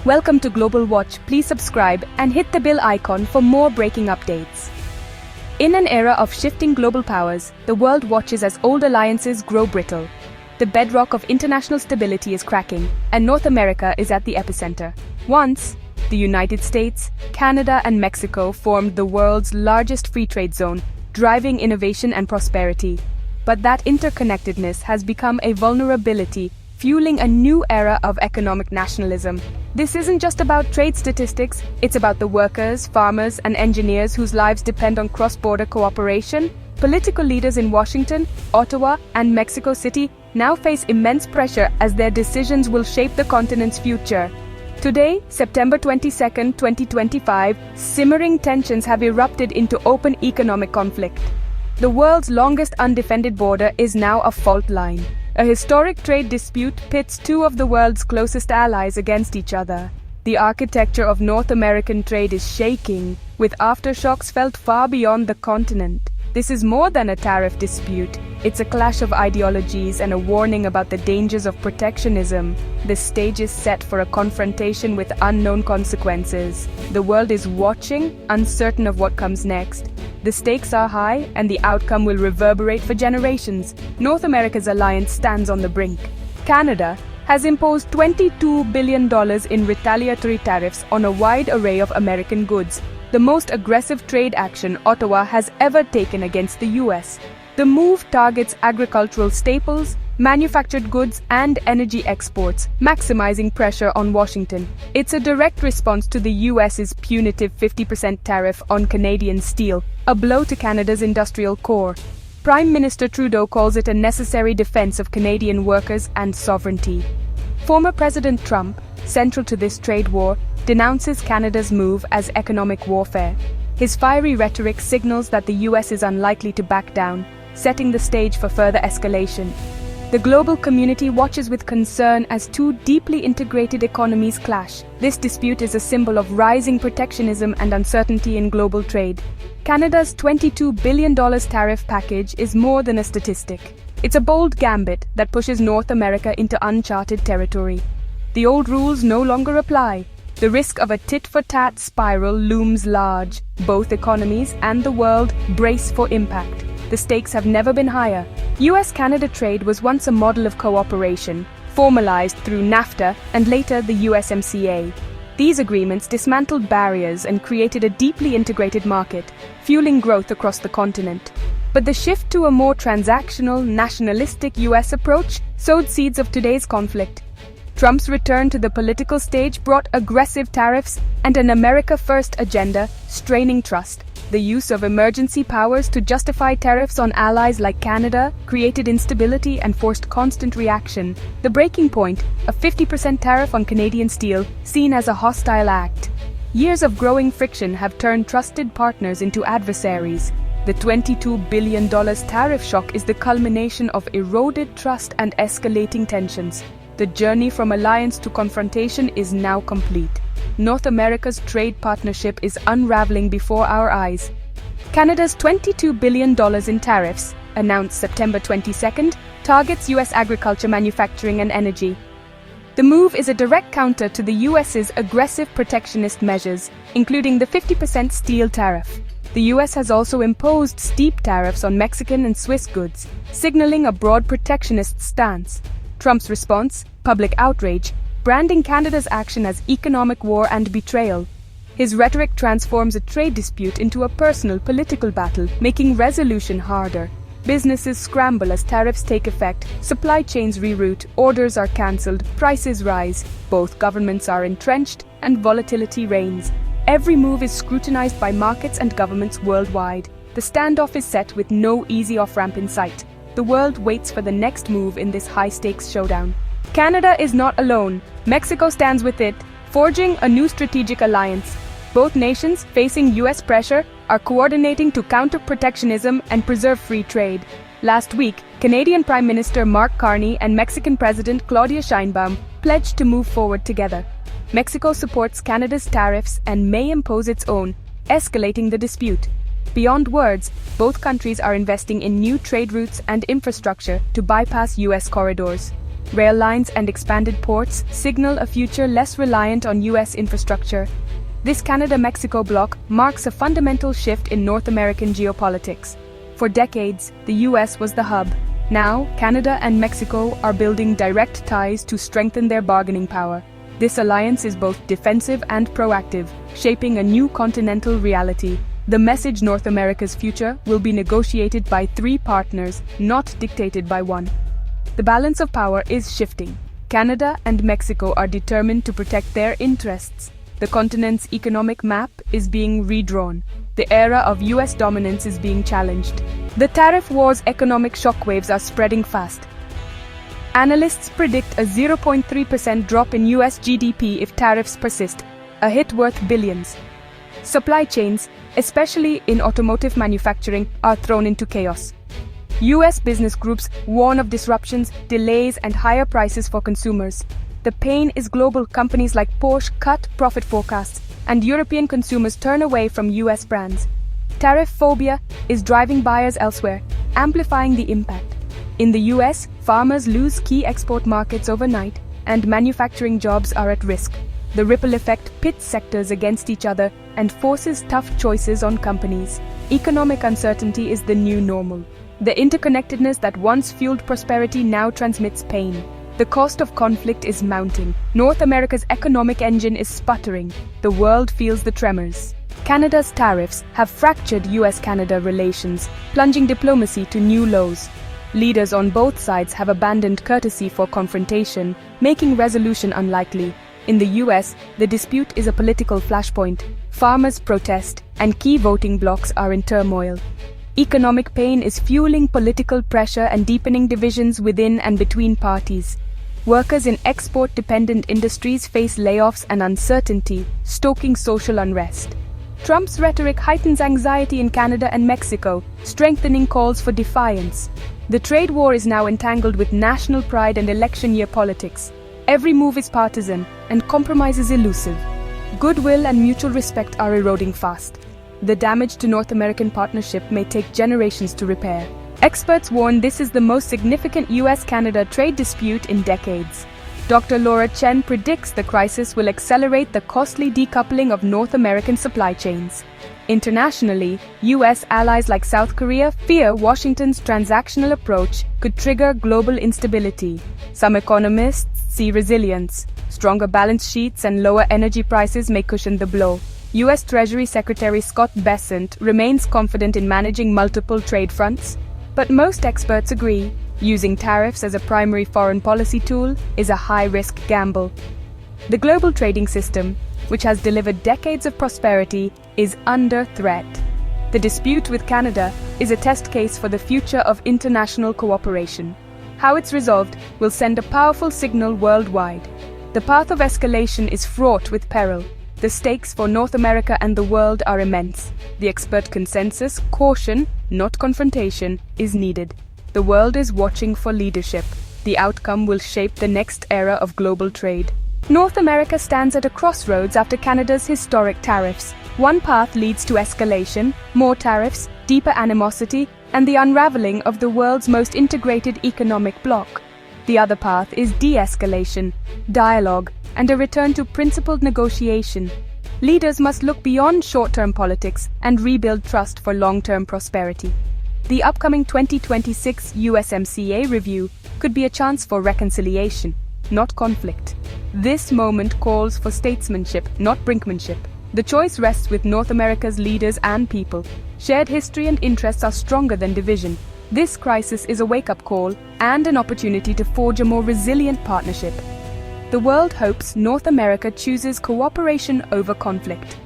Welcome to Global Watch. Please subscribe and hit the bell icon for more breaking updates. In an era of shifting global powers, the world watches as old alliances grow brittle. The bedrock of international stability is cracking, and North America is at the epicenter. Once, the United States, Canada, and Mexico formed the world's largest free trade zone, driving innovation and prosperity. But that interconnectedness has become a vulnerability, fueling a new era of economic nationalism. This isn't just about trade statistics, it's about the workers, farmers, and engineers whose lives depend on cross-border cooperation. Political leaders in Washington, Ottawa, and Mexico City now face immense pressure as their decisions will shape the continent's future. Today, September 22, 2025, simmering tensions have erupted into open economic conflict. The world's longest undefended border is now a fault line. A historic trade dispute pits two of the world's closest allies against each other. The architecture of North American trade is shaking, with aftershocks felt far beyond the continent. This is more than a tariff dispute. It's a clash of ideologies and a warning about the dangers of protectionism. The stage is set for a confrontation with unknown consequences. The world is watching, uncertain of what comes next. The stakes are high, and the outcome will reverberate for generations. North America's alliance stands on the brink. Canada has imposed $22 billion in retaliatory tariffs on a wide array of American goods, the most aggressive trade action Ottawa has ever taken against the U.S. The move targets agricultural staples, manufactured goods, and energy exports, maximizing pressure on Washington. It's a direct response to the U.S.'s punitive 50% tariff on Canadian steel, a blow to Canada's industrial core. Prime Minister Trudeau calls it a necessary defense of Canadian workers and sovereignty. Former President Trump, central to this trade war, denounces Canada's move as economic warfare. His fiery rhetoric signals that the U.S. is unlikely to back down, setting the stage for further escalation. The global community watches with concern as two deeply integrated economies clash. This dispute is a symbol of rising protectionism and uncertainty in global trade. Canada's $22 billion tariff package is more than a statistic. It's a bold gambit that pushes North America into uncharted territory. The old rules no longer apply. The risk of a tit-for-tat spiral looms large. Both economies and the world brace for impact. The stakes have never been higher. U.S. Canada trade was once a model of cooperation, formalized through NAFTA and later the USMCA. These agreements dismantled barriers and created a deeply integrated market, fueling growth across the continent. But the shift to a more transactional, nationalistic U.S. approach sowed seeds of today's conflict. Trump's return to the political stage brought aggressive tariffs and an America-first agenda, straining trust. The use of emergency powers to justify tariffs on allies like Canada created instability and forced constant reaction. The breaking point, a 50% tariff on Canadian steel, seen as a hostile act. Years of growing friction have turned trusted partners into adversaries. The $22 billion tariff shock is the culmination of eroded trust and escalating tensions. The journey from alliance to confrontation is now complete. North America's trade partnership is unraveling before our eyes. Canada's $22 billion in tariffs, announced September 22, targets U.S. agriculture, manufacturing, and energy. The move is a direct counter to the U.S.'s aggressive protectionist measures, including the 50% steel tariff. The U.S. has also imposed steep tariffs on Mexican and Swiss goods, signaling a broad protectionist stance. Trump's response, public outrage, branding Canada's action as economic war and betrayal. His rhetoric transforms a trade dispute into a personal political battle, making resolution harder. Businesses scramble as tariffs take effect, supply chains reroute, orders are cancelled, prices rise. Both governments are entrenched, and volatility reigns. Every move is scrutinized by markets and governments worldwide. The standoff is set with no easy off-ramp in sight. The world waits for the next move in this high-stakes showdown. Canada is not alone. Mexico stands with it, forging a new strategic alliance. Both nations, facing U.S. pressure, are coordinating to counter protectionism and preserve free trade. Last week, Canadian Prime Minister Mark Carney and Mexican President Claudia Sheinbaum pledged to move forward together. Mexico supports Canada's tariffs and may impose its own, escalating the dispute. Beyond words, both countries are investing in new trade routes and infrastructure to bypass U.S. corridors. rail lines, and expanded ports signal a future less reliant on U.S. infrastructure. This Canada-Mexico bloc marks a fundamental shift in North American geopolitics. For decades, the U.S. was the hub. Now, Canada and Mexico are building direct ties to strengthen their bargaining power. This alliance is both defensive and proactive, shaping a new continental reality. The message North America's future will be negotiated by three partners, not dictated by one. The balance of power is shifting. Canada and Mexico are determined to protect their interests. The continent's economic map is being redrawn. The era of U.S. dominance is being challenged. The tariff war's economic shockwaves are spreading fast. Analysts predict a 0.3% drop in U.S. GDP if tariffs persist, a hit worth billions. Supply chains, especially in automotive manufacturing, are thrown into chaos. U.S. business groups warn of disruptions, delays, and higher prices for consumers. The pain is global. Companies like Porsche cut profit forecasts, and European consumers turn away from U.S. brands. Tariff phobia is driving buyers elsewhere, amplifying the impact. In the U.S., farmers lose key export markets overnight, and manufacturing jobs are at risk. The ripple effect pits sectors against each other and forces tough choices on companies. Economic uncertainty is the new normal. The interconnectedness that once fueled prosperity now transmits pain. The cost of conflict is mounting. North America's economic engine is sputtering. The world feels the tremors. Canada's tariffs have fractured U.S. Canada relations, plunging diplomacy to new lows. Leaders on both sides have abandoned courtesy for confrontation, making resolution unlikely. In the U.S., the dispute is a political flashpoint. Farmers protest, and key voting blocs are in turmoil. Economic pain is fueling political pressure and deepening divisions within and between parties. Workers in export-dependent industries face layoffs and uncertainty, stoking social unrest. Trump's rhetoric heightens anxiety in Canada and Mexico, strengthening calls for defiance. The trade war is now entangled with national pride and election year politics. Every move is partisan, and compromise is elusive. Goodwill and mutual respect are eroding fast. The damage to North American partnership may take generations to repair. Experts warn this is the most significant U.S.-Canada trade dispute in decades. Dr. Laura Chen predicts the crisis will accelerate the costly decoupling of North American supply chains. Internationally, U.S. allies like South Korea fear Washington's transactional approach could trigger global instability. Some economists see resilience. Stronger balance sheets and lower energy prices may cushion the blow. U.S. Treasury Secretary Scott Bessent remains confident in managing multiple trade fronts, but most experts agree using tariffs as a primary foreign policy tool is a high-risk gamble. The global trading system, which has delivered decades of prosperity, is under threat. The dispute with Canada is a test case for the future of international cooperation. How it's resolved will send a powerful signal worldwide. The path of escalation is fraught with peril. The stakes for North America and the world are immense. The expert consensus, caution, not confrontation, is needed. The world is watching for leadership. The outcome will shape the next era of global trade. North America stands at a crossroads after Canada's historic tariffs. One path leads to escalation, more tariffs, deeper animosity, and the unraveling of the world's most integrated economic bloc. The other path is de-escalation, dialogue, and a return to principled negotiation. Leaders must look beyond short-term politics and rebuild trust for long-term prosperity. The upcoming 2026 USMCA review could be a chance for reconciliation, not conflict. This moment calls for statesmanship, not brinkmanship. The choice rests with North America's leaders and people. Shared history and interests are stronger than division. This crisis is a wake-up call and an opportunity to forge a more resilient partnership. The world hopes North America chooses cooperation over conflict.